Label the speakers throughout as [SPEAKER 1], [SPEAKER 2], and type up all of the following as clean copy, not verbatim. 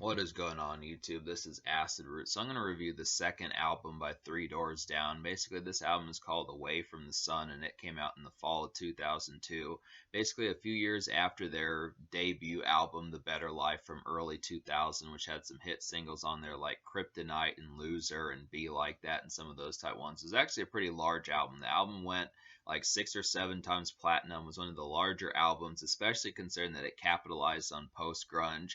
[SPEAKER 1] What is going on, YouTube? This is Acid Root. So I'm going to review the second album by Three Doors Down. Basically, this album is called Away from the Sun, and it came out in the fall of 2002. Basically, a few years after their debut album, The Better Life, from early 2000, which had some hit singles on there like Kryptonite and Loser and Be Like That and some of those type ones. It was actually a pretty large album. The album went like 6 or 7 times platinum, was one of the larger albums, especially considering that it capitalized on post-grunge.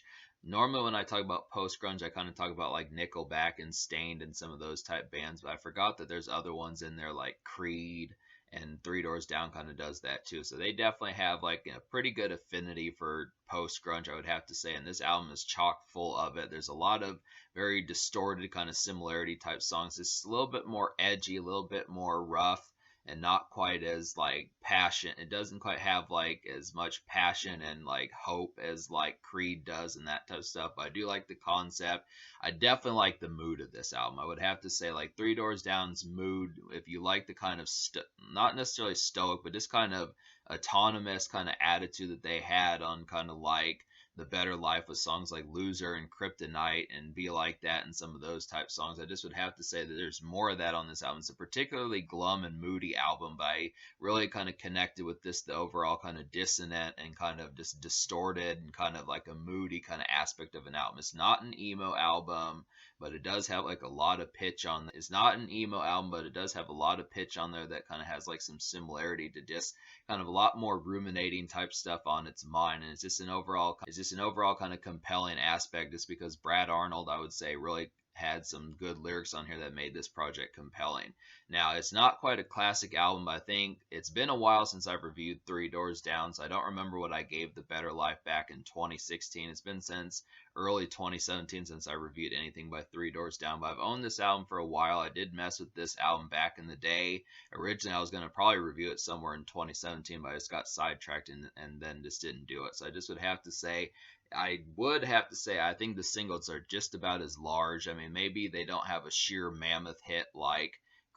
[SPEAKER 1] Normally, when I talk about post grunge, I kind of talk about like Nickelback and Stained and some of those type bands, but I forgot that there's other ones in there like Creed and Three Doors Down kind of does that too. So they definitely have like a pretty good affinity for post grunge, I would have to say. And this album is chock full of it. There's a lot of very distorted kind of similarity type songs. It's a little bit more edgy, a little bit more rough, and not quite as like passion. It doesn't quite have like as much passion and like hope as like Creed does and that type of stuff. But I do like the concept. I definitely like the mood of this album. I would have to say like Three Doors Down's mood. If you like the kind of not necessarily stoic, but just kind of autonomous kind of attitude that they had on kind of like the Better Life with songs like Loser and Kryptonite and Be Like That and some of those type songs. I just would have to say that there's more of that on this album. It's a particularly glum and moody album, but I really kind of connected with this, the overall kind of dissonant and kind of just distorted and kind of like a moody kind of aspect of an album. It's not an emo album, but it does have like a lot of pitch on. It's not an emo album, but it does have a lot of pitch on there that kind of has like some similarity to just kind of a lot more ruminating type stuff on its mind, and it's just an overall kind of compelling aspect, just because Brad Arnold, I would say, really had some good lyrics on here that made this project compelling. Now, it's not quite a classic album, but I think it's been a while since I've reviewed Three Doors Down, so I don't remember what I gave The Better Life back in 2016. It's been since early 2017 since I reviewed anything by Three Doors Down, but I've owned this album for a while. I did mess with this album back in the day. Originally, I was going to probably review it somewhere in 2017, but I just got sidetracked and then just didn't do it. So I just would have to say I think the singles are just about as large. I mean, maybe they don't have a sheer mammoth hit like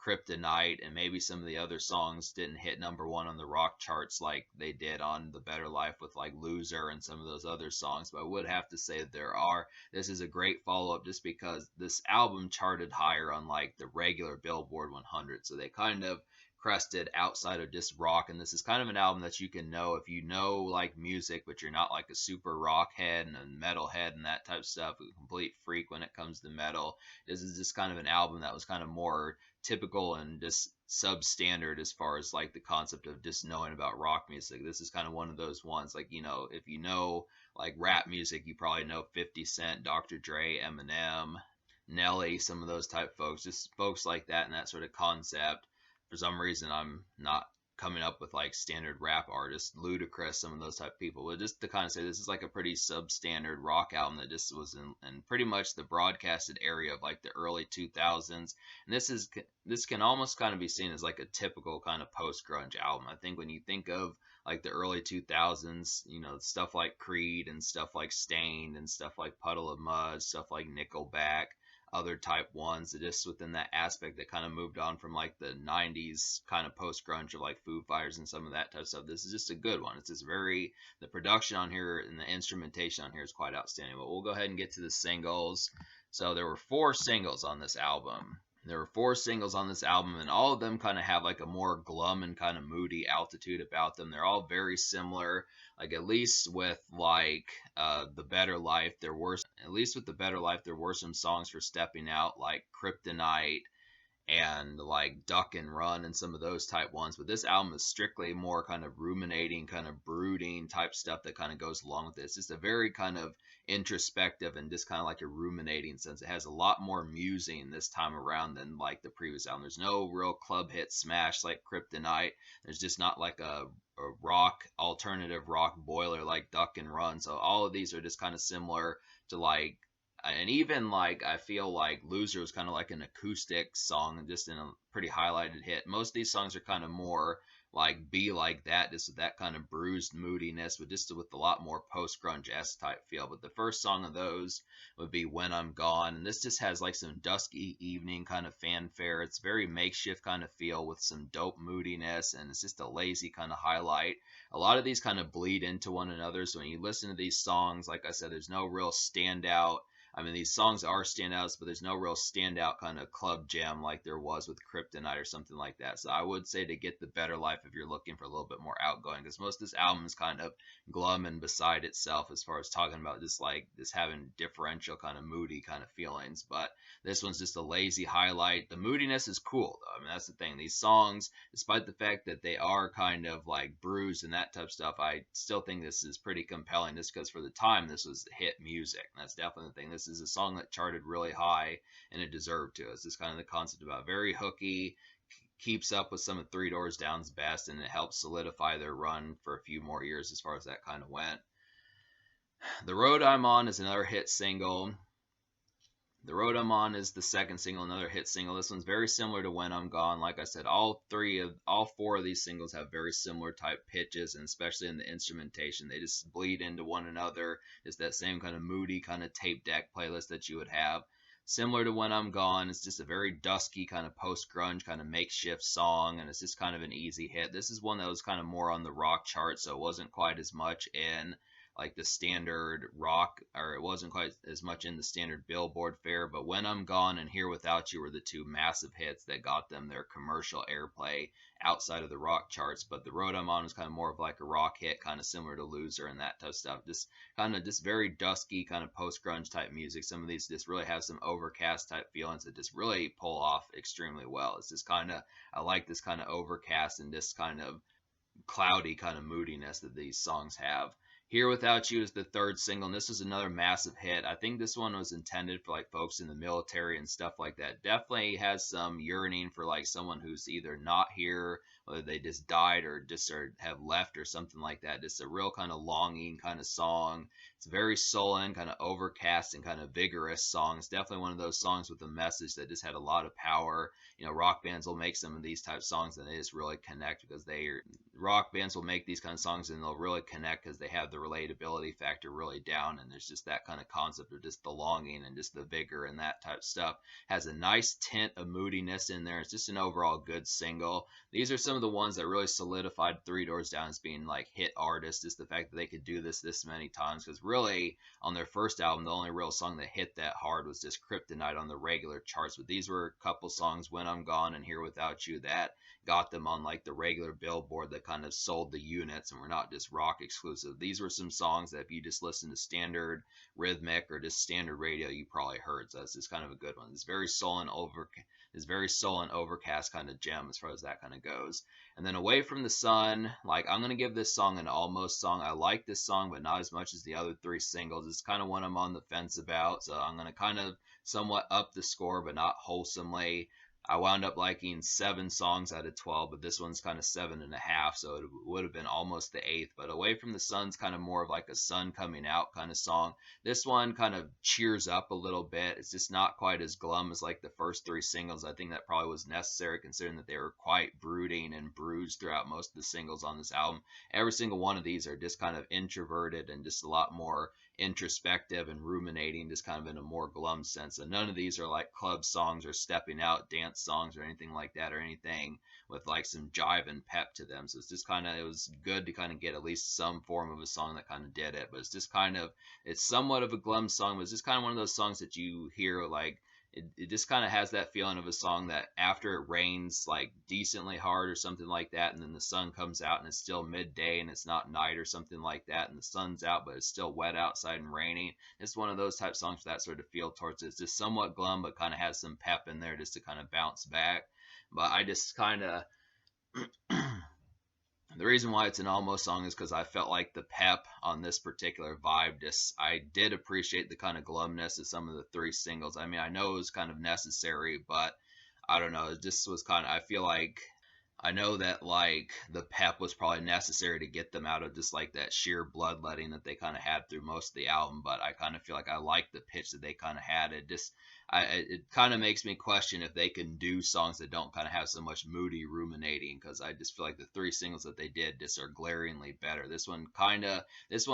[SPEAKER 1] Kryptonite, and maybe some of the other songs didn't hit number one on the rock charts like they did on The Better Life with like Loser and some of those other songs. But I would have to say that this is a great follow up, just because this album charted higher on like the regular Billboard 100. So they kind of crested outside of just rock, and this is kind of an album that you can know if you know like music, but you're not like a super rock head and a metal head and that type of stuff, a complete freak when it comes to metal. This is just kind of an album that was kind of more typical and just substandard as far as like the concept of just knowing about rock music. This is kind of one of those ones, like, you know, if you know like rap music, you probably know 50 Cent, Dr. Dre, Eminem, Nelly, some of those type folks, just folks like that and that sort of concept. For some reason, I'm not coming up with like standard rap artists, Ludacris, some of those type of people. But just to kind of say, this is like a pretty substandard rock album that just was in pretty much the broadcasted area of like the early 2000s. And this can almost kind of be seen as like a typical kind of post grunge album. I think when you think of like the early 2000s, you know, stuff like Creed and stuff like Stained and stuff like Puddle of Mud, stuff like Nickelback, other type ones, just within that aspect that kind of moved on from like the 90s kind of post grunge of like Foo Fighters and some of that type of stuff. This is just a good one. It's just the production on here and the instrumentation on here is quite outstanding. But we'll go ahead and get to the singles. So there were 4 singles on this album. And all of them kind of have like a more glum and kind of moody altitude about them. They're all very similar. Like at least with like The Better Life, there were some songs for stepping out, like Kryptonite and like Duck and Run and some of those type ones. But this album is strictly more kind of ruminating, kind of brooding type stuff that kind of goes along with it. It's just a very kind of introspective and just kind of like a ruminating sense. It has a lot more musing this time around than like the previous album. There's no real club hit smash like Kryptonite. There's just not like a alternative rock boiler like Duck and Run. So all of these are just kind of similar to like, and even like I feel like Loser was kind of like an acoustic song, just in a pretty highlighted hit. Most of these songs are kind of more like Be Like That, just with that kind of bruised moodiness, but just with a lot more post grunge esque type feel. But the first song of those would be When I'm Gone, and this just has like some dusky evening kind of fanfare. It's very makeshift kind of feel with some dope moodiness, and it's just a lazy kind of highlight. A lot of these kind of bleed into one another, so when you listen to these songs, like I said, there's no real standout I mean, these songs are standouts, but there's no real standout kind of club jam like there was with Kryptonite or something like that. So I would say to get the Better Life if you're looking for a little bit more outgoing, because most of this album is kind of glum and beside itself as far as talking about just like this having differential kind of moody kind of feelings. But this one's just a lazy highlight. The moodiness is cool though. I mean, that's the thing. These songs, despite the fact that they are kind of like bruised and that type of stuff, I still think this is pretty compelling just because for the time this was hit music. And that's definitely the thing. This is a song that charted really high and it deserved to. It's just kind of the concept about very hooky, keeps up with some of Three Doors Down's best, and it helps solidify their run for a few more years as far as that kind of went. The Road I'm On is another hit single. The Road I'm On is the second single, another hit single. This one's very similar to When I'm Gone. Like I said, all four of these singles have very similar type pitches, and especially in the instrumentation, they just bleed into one another. It's that same kind of moody kind of tape deck playlist that you would have. Similar to When I'm Gone, it's just a very dusky kind of post-grunge kind of makeshift song, and it's just kind of an easy hit. This is one that was kind of more on the rock chart, so it wasn't quite as much in like the standard rock, or it wasn't quite as much in the standard Billboard fare. But When I'm Gone and Here Without You were the two massive hits that got them their commercial airplay outside of the rock charts. But The Road I'm On was kind of more of like a rock hit, kind of similar to Loser and that type of stuff. Just kind of just very dusky kind of post grunge type music. Some of these just really have some overcast type feelings that just really pull off extremely well. It's just kind of, I like this kind of overcast and this kind of cloudy kind of moodiness that these songs have. Here Without You is the third single, and this was another massive hit. I think this one was intended for like folks in the military and stuff like that. Definitely has some yearning for like someone who's either not here, whether they just died or just have left or something like that. Just a real kind of longing kind of song. It's very sullen, kind of overcast, and kind of vigorous song. It's definitely one of those songs with a message that just had a lot of power. You know, rock bands will make some of these type of songs and they just really connect because rock bands will make these kind of songs and they'll really connect because they have the relatability factor really down, and there's just that kind of concept of just the longing and just the vigor and that type of stuff. Has a nice tint of moodiness in there. It's just an overall good single. These are some of the ones that really solidified Three Doors Down as being like hit artists. Just the fact that they could do this many times, because really on their first album the only real song that hit that hard was just Kryptonite on the regular charts, but these were a couple songs, When I'm Gone and Here Without You, that got them on like the regular Billboard that kind of sold the units and were not just rock exclusive. These were some songs that if you just listen to standard rhythmic or just standard radio, you probably heard. So that's just kind of a good one. It's very soul and overcast kind of gem as far as that kind of goes. And then Away from the Sun, like I'm gonna give this song an almost song. I like this song, but not as much as the other three singles. It's kind of one I'm on the fence about. So I'm gonna kind of somewhat up the score, but not wholesomely. I wound up liking 7 songs out of 12, but this one's kind of 7.5, so it would have been almost the 8th. But Away from the Sun's kind of more of like a sun coming out kind of song. This one kind of cheers up a little bit. It's just not quite as glum as like the first 3 singles. I think that probably was necessary considering that they were quite brooding and bruised throughout most of the singles on this album. Every single one of these are just kind of introverted and just a lot more introspective and ruminating, just kind of in a more glum sense. And none of these are like club songs or stepping out dance songs or anything like that, or anything with like some jive and pep to them. So it's just kind of, it was good to kind of get at least some form of a song that kind of did it. But it's just kind of, it's somewhat of a glum song, but it's just kind of one of those songs that you hear like, it just kind of has that feeling of a song that after it rains like decently hard or something like that, and then the sun comes out and it's still midday and it's not night or something like that, and the sun's out but it's still wet outside and raining. It's one of those type songs with that sort of feel towards it. It's just somewhat glum but kind of has some pep in there just to kind of bounce back. But I just kind of the reason why it's an almost song is because I felt like the pep on this particular vibe, just I did appreciate the kind of glumness of some of the 3 singles. I mean, I know it was kind of necessary, but I don't know, it just was kind of, I feel like I know that like the pep was probably necessary to get them out of just like that sheer bloodletting that they kind of had through most of the album. But I kind of feel like I like the pitch that they kind of had. It kind of makes me question if they can do songs that don't kind of have so much moody ruminating, because I just feel like the 3 singles that they did just are glaringly better. This one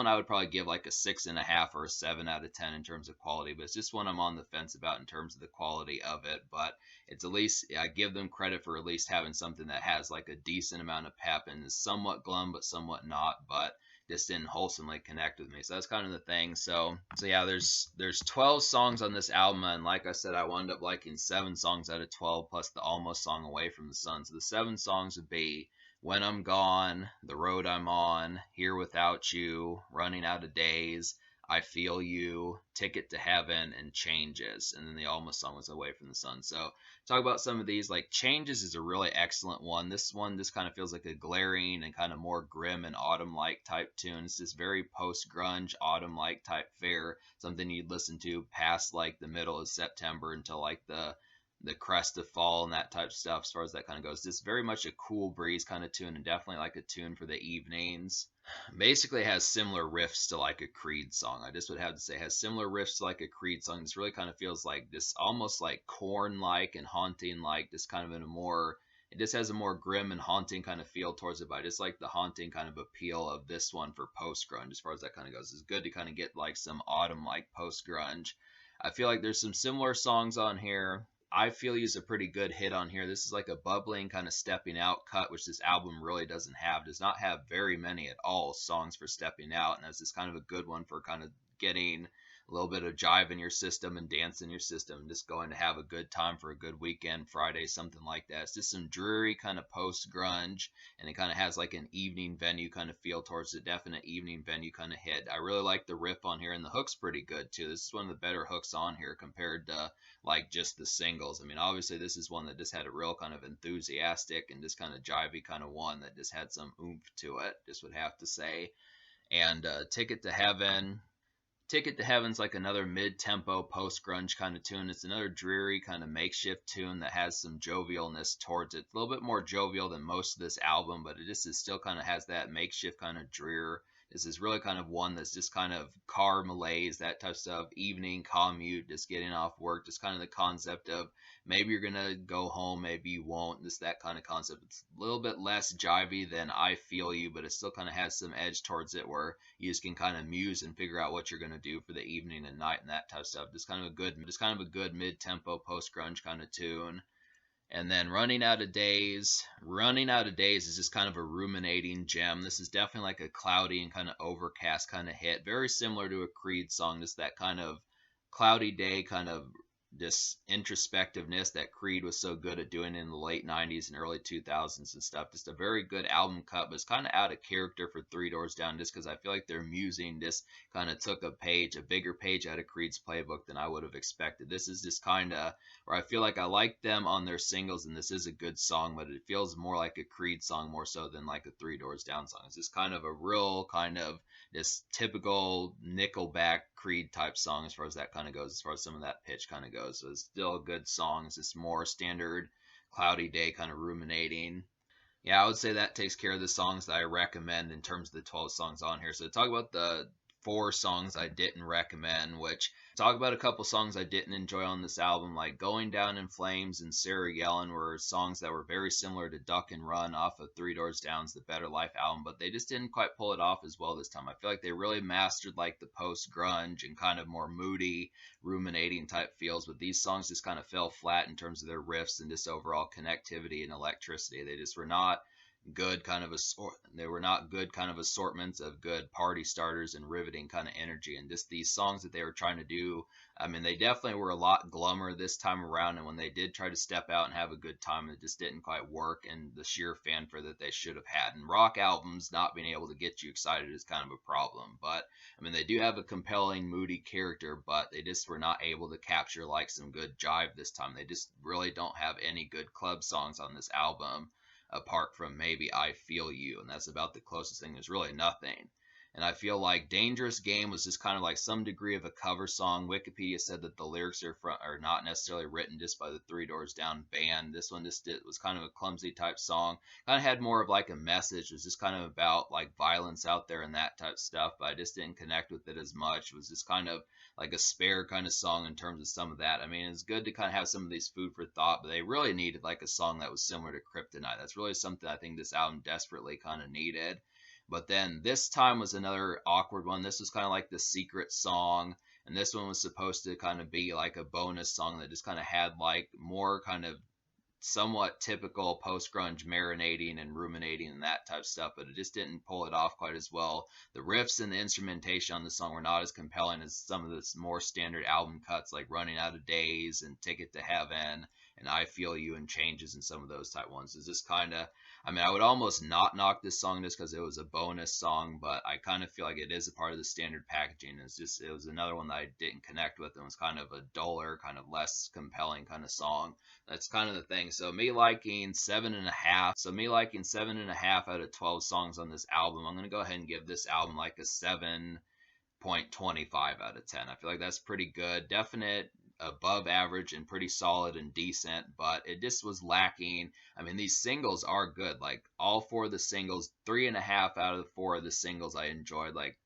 [SPEAKER 1] I would probably give like a 6.5 or a 7 out of 10 in terms of quality, but it's just one I'm on the fence about in terms of the quality of it. But it's at least, I give them credit for at least having something that has like a decent amount of pep and is somewhat glum but somewhat not. But just didn't wholesomely connect with me. So that's kind of the thing. So yeah, there's 12 songs on this album, and like I said, I wound up liking 7 songs out of 12, plus the almost song Away from the Sun. So the 7 songs would be When I'm Gone, The Road I'm On, Here Without You, Running Out of Days, I Feel You, Ticket to Heaven, and Changes. And then the almost song was Away from the Sun. So talk about some of these. Like Changes is a really excellent one. This one just kind of feels like a glaring and kind of more grim and autumn-like type tune. It's this very post-grunge autumn-like type fare, something you'd listen to past like the middle of September until like the crest of fall and that type of stuff. As far as that kind of goes, this very much a cool breeze kind of tune, and definitely like a tune for the evenings. Basically has similar riffs to like a Creed song. I just would have to say has similar riffs to like a Creed song. This really kind of feels like this almost like Korn like and haunting, like just kind of in a more, it just has a more grim and haunting kind of feel towards it. But I just like the haunting kind of appeal of this one for post grunge. As far as that kind of goes, it's good to kind of get like some autumn like post grunge. I feel like there's some similar songs on here. I feel You's a pretty good hit on here. This is like a bubbling kind of stepping out cut, which this album really doesn't have. Does not have very many at all songs for stepping out, and that's just kind of a good one for kind of getting a little bit of jive in your system and dance in your system, and just going to have a good time for a good weekend, Friday, something like that. It's just some dreary kind of post grunge, and it kind of has like an evening venue kind of feel towards it. Definite evening venue kind of hit. I really like the riff on here, and the hook's pretty good too. This is one of the better hooks on here compared to like just the singles. I mean, obviously this is one that just had a real kind of enthusiastic and just kind of jivey kind of one that just had some oomph to it, just would have to say. And Ticket to Heaven's like another mid-tempo post-grunge kind of tune. It's another dreary kind of makeshift tune that has some jovialness towards it. A little bit more jovial than most of this album, but it just is still kind of has that makeshift kind of drear. This is really kind of one that's just kind of car malaise, that type of stuff, evening commute, just getting off work, just kind of the concept of maybe you're gonna go home, maybe you won't, just that kind of concept. It's a little bit less jivey than I Feel You, but it still kind of has some edge towards it where you just can kind of muse and figure out what you're gonna do for the evening and night and that type of stuff. Just kind of a good mid-tempo post-grunge kind of tune. And then Running Out of Days. Running Out of Days is just kind of a ruminating gem. This is definitely like a cloudy and kind of overcast kind of hit. Very similar to a Creed song, just that kind of cloudy day kind of this introspectiveness that Creed was so good at doing in the late 90s and early 2000s and stuff. Just a very good album cut, but it's kind of out of character for Three Doors Down just because I feel like their musing just kind of took a bigger page out of Creed's playbook than I would have expected. This is just kind of where I feel like I like them on their singles, and this is a good song, but it feels more like a Creed song more so than like a Three Doors Down song. It's just kind of a real kind of this typical Nickelback Creed type song as far as that kind of goes, as far as some of that pitch kind of goes. So it's still a good song. It's just more standard cloudy day kind of ruminating. Yeah, I would say that takes care of the songs that I recommend in terms of the 12 songs on here. So to talk about the 4 songs I didn't recommend, which talk about a couple songs I didn't enjoy on this album, like Going Down in Flames and Sarah Yellen were songs that were very similar to Duck and Run off of Three Doors Down's The Better Life album, but they just didn't quite pull it off as well this time. I feel like they really mastered like the post-grunge and kind of more moody, ruminating type feels, but these songs just kind of fell flat in terms of their riffs and just overall connectivity and electricity. They just were not good kind of they were not good kind of assortments of good party starters and riveting kind of energy. And just these songs that they were trying to do, I mean, they definitely were a lot glummer this time around, and when they did try to step out and have a good time, it just didn't quite work, and the sheer fanfare that they should have had. And rock albums not being able to get you excited is kind of a problem, but I mean, they do have a compelling moody character, but they just were not able to capture like some good jive this time. They just really don't have any good club songs on this album apart from maybe I Feel You, and that's about the closest thing. There's really nothing. And I feel like Dangerous Game was just kind of like some degree of a cover song. Wikipedia said that the lyrics are not necessarily written just by the Three Doors Down band. This one just was kind of a clumsy type song. Kind of had more of like a message. It was just kind of about like violence out there and that type of stuff, but I just didn't connect with it as much. It was just kind of like a spare kind of song in terms of some of that. I mean, it's good to kind of have some of these food for thought, but they really needed like a song that was similar to Kryptonite. That's really something I think this album desperately kind of needed. But then this time was another awkward one. This was kind of like the secret song, and this one was supposed to kind of be like a bonus song that just kind of had like more kind of somewhat typical post-grunge marinating and ruminating and that type of stuff, but it just didn't pull it off quite as well. The riffs and the instrumentation on the song were not as compelling as some of the more standard album cuts like Running Out of Days and Ticket to Heaven and I Feel You and Changes and some of those type ones. It's just kind of, I mean, I would almost not knock this song just because it was a bonus song, but I kind of feel like it is a part of the standard packaging. It was another one that I didn't connect with and was kind of a duller, kind of less compelling kind of song. That's kind of the thing. So me liking 7.5. So me liking 7.5 out of 12 songs on this album. I'm gonna go ahead and give this album like a 7.25 out of 10. I feel like that's pretty good. Definite above average and pretty solid and decent, but it just was lacking. I mean, these singles are good. Like all four of the singles, 3.5 out of the four of the singles I enjoyed. Like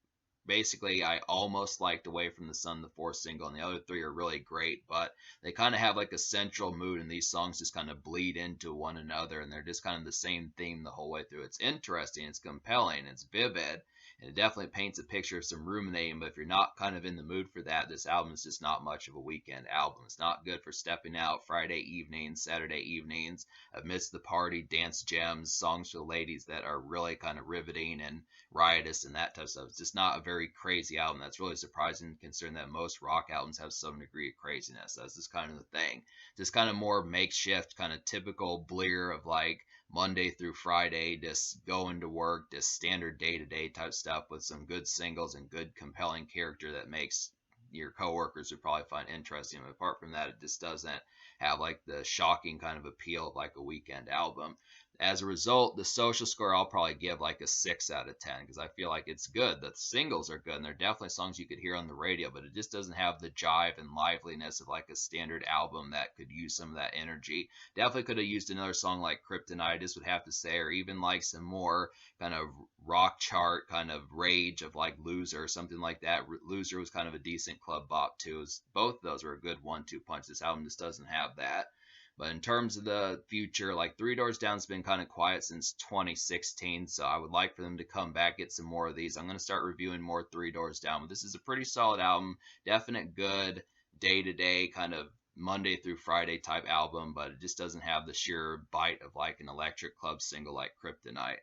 [SPEAKER 1] basically I almost liked Away from the Sun, the fourth single, and the other three are really great, but they kind of have like a central mood, and these songs just kind of bleed into one another, and they're just kind of the same theme the whole way through. It's interesting, it's compelling, it's vivid, and it definitely paints a picture of some ruminating, but if you're not kind of in the mood for that, this album is just not much of a weekend album. It's not good for stepping out Friday evenings, Saturday evenings, amidst the party, dance gems, songs for the ladies that are really kind of riveting and riotous and that type of stuff. It's just not a very crazy album. That's really surprising considering that most rock albums have some degree of craziness. That's just kind of the thing. Just kind of more makeshift, kind of typical Bleer of like Monday through Friday, just going to work, just standard day-to-day type stuff with some good singles and good compelling character that makes your coworkers would probably find interesting. But apart from that, it just doesn't have like the shocking kind of appeal of like a weekend album. As a result, the social score I'll probably give like a 6 out of 10 because I feel like it's good. The singles are good and they're definitely songs you could hear on the radio, but it just doesn't have the jive and liveliness of like a standard album that could use some of that energy. Definitely could have used another song like Kryptonite, I just would have to say, or even like some more kind of rock chart kind of rage of like Loser or something like that. Loser was kind of a decent club bop too. Both of those were a good 1-2 punch. This album just doesn't have that. But in terms of the future, like Three Doors Down's been kind of quiet since 2016, so I would like for them to come back, get some more of these. I'm going to start reviewing more Three Doors Down, but this is a pretty solid album, definite good day-to-day kind of Monday through Friday type album, but it just doesn't have the sheer bite of like an electric club single like Kryptonite.